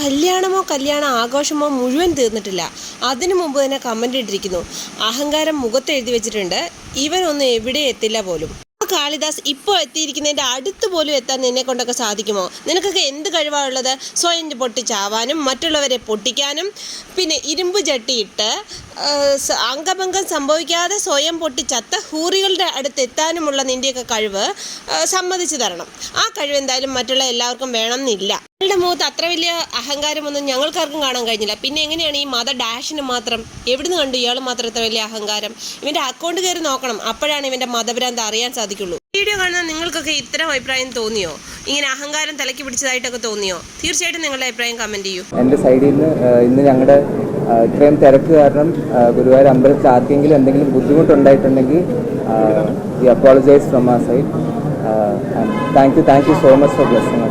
കല്യാണ ആഘോഷമോ മുഴുവൻ തീർന്നിട്ടില്ല. അതിനു മുമ്പ് തന്നെ കമൻ്റ് ഇട്ടിരിക്കുന്നു. അഹങ്കാരം മുഖത്ത് എഴുതി വെച്ചിട്ടുണ്ട്. ഇവനൊന്നും എവിടെ എത്തില്ല പോലും. കാളിദാസ് ഇപ്പോൾ എത്തിയിരിക്കുന്നതിൻ്റെ അടുത്ത് പോലും എത്താൻ നിന്നെ കൊണ്ടൊക്കെ സാധിക്കുമോ? നിനക്കൊക്കെ എന്ത് കഴിവാണുള്ളത്? സ്വയം പൊട്ടിച്ചാവാനും മറ്റുള്ളവരെ പൊട്ടിക്കാനും പിന്നെ ഇരുമ്പ് ചട്ടിയിട്ട് അംഗഭംഗം സംഭവിക്കാതെ സ്വയം പൊട്ടിച്ചത്ത ഹൂറികളുടെ അടുത്ത് എത്താനുമുള്ള നിൻ്റെയൊക്കെ കഴിവ് സമ്മതിച്ചു തരണം. ആ കഴിവ് എന്തായാലും മറ്റുള്ള എല്ലാവർക്കും വേണമെന്നില്ല. നിങ്ങളുടെ മുഖത്ത് അത്ര വലിയ അഹങ്കാരമൊന്നും ഞങ്ങൾക്കാർക്കും കാണാൻ കഴിഞ്ഞില്ല. പിന്നെ എങ്ങനെയാണ് ഈ മത ഡാഷിന് മാത്രം എവിടുന്ന് കണ്ടു ഇയാൾ മാത്രം ഇത്ര വലിയ അഹങ്കാരം? ഇവൻ്റെ അക്കൗണ്ട് കയറി നോക്കണം, അപ്പോഴാണ് ഇവൻ്റെ മതഭ്രാന്ത് അറിയാൻ സാധിക്കുള്ളൂ. വീഡിയോ കാണുന്ന നിങ്ങൾക്കൊക്കെ ഇത്തരം അഭിപ്രായം തോന്നിയോ? ഇങ്ങനെ അഹങ്കാരം തലയ്ക്ക് പിടിച്ചതായിട്ടൊക്കെ തോന്നിയോ? തീർച്ചയായിട്ടും നിങ്ങളുടെ അഭിപ്രായം കമൻറ്റ് ചെയ്യൂ. എൻ്റെ സൈഡിൽ നിന്ന് ഇന്ന് ഞങ്ങളുടെ ഇത്രയും തിരക്ക് കാരണം ഗുരുവായൂർ അമ്പലത്തിൽ ആർക്കെങ്കിലും എന്തെങ്കിലും ബുദ്ധിമുട്ടുണ്ടായിട്ടുണ്ടെങ്കിൽ we apologise from our side. Thank you so much for blessing.